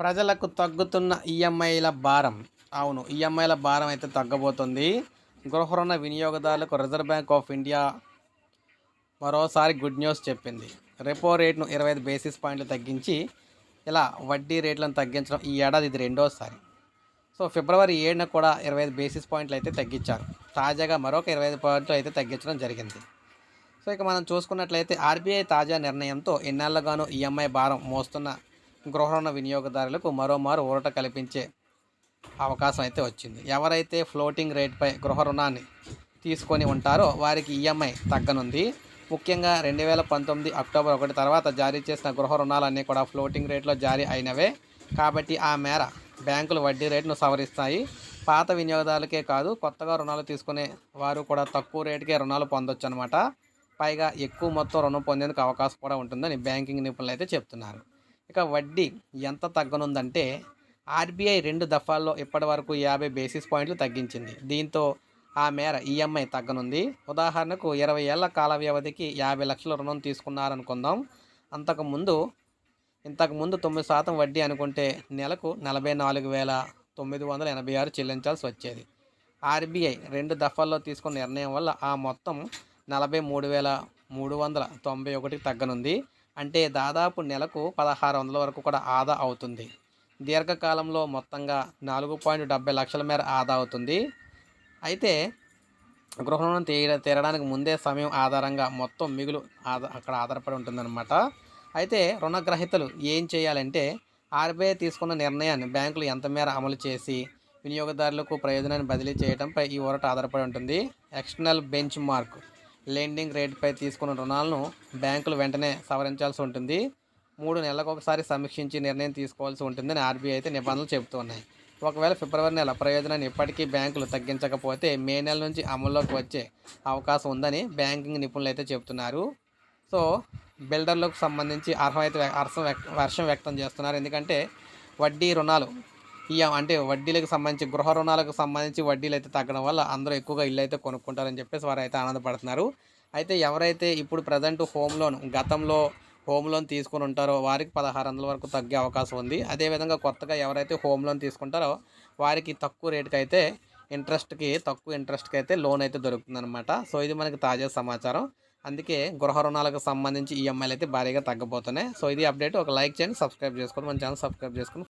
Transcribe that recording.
ప్రజలకు తగ్గుతున్న ఈఎంఐల భారం. అవును, ఈఎంఐల భారం అయితే తగ్గబోతుంది. గృహ రుణ వినియోగదారులకు రిజర్వ్ బ్యాంక్ ఆఫ్ ఇండియా మరోసారి గుడ్ న్యూస్ చెప్పింది. రెపో రేట్ను 25 బేసిస్ పాయింట్లు తగ్గించి ఇలా వడ్డీ రేట్లను తగ్గించడం ఈ ఏడాది ఇది రెండోసారి. సో ఫిబ్రవరి 7న కూడా 25 బేసిస్ పాయింట్లు అయితే తగ్గించారు. తాజాగా మరొక 25 పాయింట్లు అయితే తగ్గించడం జరిగింది. సో ఇక మనం చూసుకున్నట్లయితే ఆర్బీఐ తాజా నిర్ణయంతో ఎన్నేళ్లుగానో ఈఎంఐ భారం మోస్తున్న గృహ రుణ వినియోగదారులకు మరోమారు ఊరట కల్పించే అవకాశం అయితే వచ్చింది. ఎవరైతే ఫ్లోటింగ్ రేట్పై గృహ రుణాన్ని తీసుకొని ఉంటారో వారికి ఈఎంఐ తగ్గనుంది. ముఖ్యంగా 2019 అక్టోబర్ 1 తర్వాత జారీ చేసిన గృహ రుణాలన్నీ కూడా ఫ్లోటింగ్ రేట్లో జారీ అయినవే. కాబట్టి ఆ మేర బ్యాంకులు వడ్డీ రేటును సవరిస్తాయి. పాత వినియోగదారులకే కాదు, కొత్తగా రుణాలు తీసుకునే వారు కూడా తక్కువ రేటుకే రుణాలు పొందొచ్చు అనమాట. పైగా ఎక్కువ మొత్తం రుణం పొందేందుకు అవకాశం కూడా ఉంటుందని బ్యాంకింగ్ నిపుణులు అయితే చెప్తున్నారు. ఇక వడ్డీ ఎంత తగ్గనుందంటే ఆర్బీఐ 2 దఫాల్లో ఇప్పటి వరకు 50 బేసిస్ పాయింట్లు తగ్గించింది. దీంతో ఆ మేర ఈఎంఐ తగ్గనుంది. ఉదాహరణకు 20 ఏళ్ల కాల వ్యవధికి 50 లక్షల రుణం తీసుకున్నారనుకుందాం. అంతకుముందు ఇంతకుముందు 9% వడ్డీ అనుకుంటే నెలకు 44,986 చెల్లించాల్సి వచ్చేది. ఆర్బీఐ 2 దఫాల్లో తీసుకున్న నిర్ణయం వల్ల ఆ మొత్తం 43,391కి తగ్గనుంది. అంటే దాదాపు నెలకు 1,600 వరకు కూడా ఆదా అవుతుంది. దీర్ఘకాలంలో మొత్తంగా 4.70 లక్షల మేర ఆదా అవుతుంది. అయితే గృహ రుణం తీరడానికి ముందే సమయం ఆధారంగా మొత్తం మిగులు అక్కడ ఆధారపడి ఉంటుందన్నమాట. అయితే రుణగ్రహీతలు ఏం చేయాలంటే ఆర్బీఐ తీసుకున్న నిర్ణయాన్ని బ్యాంకులు ఎంత మేర అమలు చేసి వినియోగదారులకు ప్రయోజనాన్ని బదిలీ చేయడంపై ఈ ఊరట ఆధారపడి ఉంటుంది. ఎక్స్టర్నల్ బెంచ్ మార్క్ లెండింగ్ రేట్పై తీసుకున్న రుణాలను బ్యాంకులు వెంటనే సవరించాల్సి ఉంటుంది. 3 నెలలకు ఒకసారి సమీక్షించి నిర్ణయం తీసుకోవాల్సి ఉంటుందని ఆర్బీఐ అయితే నిబంధనలు చెబుతూ ఉన్నాయి. ఒకవేళ ఫిబ్రవరి నెల ప్రయోజనాన్ని ఇప్పటికీ బ్యాంకులు తగ్గించకపోతే మే నెల నుంచి అమల్లోకి వచ్చే అవకాశం ఉందని బ్యాంకింగ్ నిపుణులు అయితే చెబుతున్నారు. సో బిల్డర్లకు సంబంధించి హర్షం వ్యక్తం చేస్తున్నారు. ఎందుకంటే వడ్డీ రుణాలు అంటే వడ్డీలకు సంబంధించి గృహ రుణాలకు సంబంధించి వడ్డీలు అయితే తగ్గడం వల్ల అందరూ ఎక్కువగా ఇల్లు అయితే కొనుక్కుంటారని చెప్పేసి వారు అయితే ఆనందపడుతున్నారు. అయితే ఎవరైతే ఇప్పుడు ప్రజెంట్ గతంలో హోమ్ లోన్ తీసుకుని ఉంటారో వారికి 1,600 వరకు తగ్గే అవకాశం ఉంది. అదేవిధంగా కొత్తగా ఎవరైతే హోమ్ లోన్ తీసుకుంటారో వారికి తక్కువ ఇంట్రెస్ట్కి అయితే లోన్ అయితే దొరుకుతుందన్నమాట. సో ఇది మనకి తాజా సమాచారం. అందుకే గృహ రుణాలకు సంబంధించి ఈఎంఐలు అయితే భారీగా తగ్గబోతున్నాయి. సో ఇది అప్డేట్. ఒక లైక్ చేయండి, సబ్స్క్రైబ్ చేసుకోండి, మన ఛానల్ సబ్స్క్రైబ్ చేసుకుని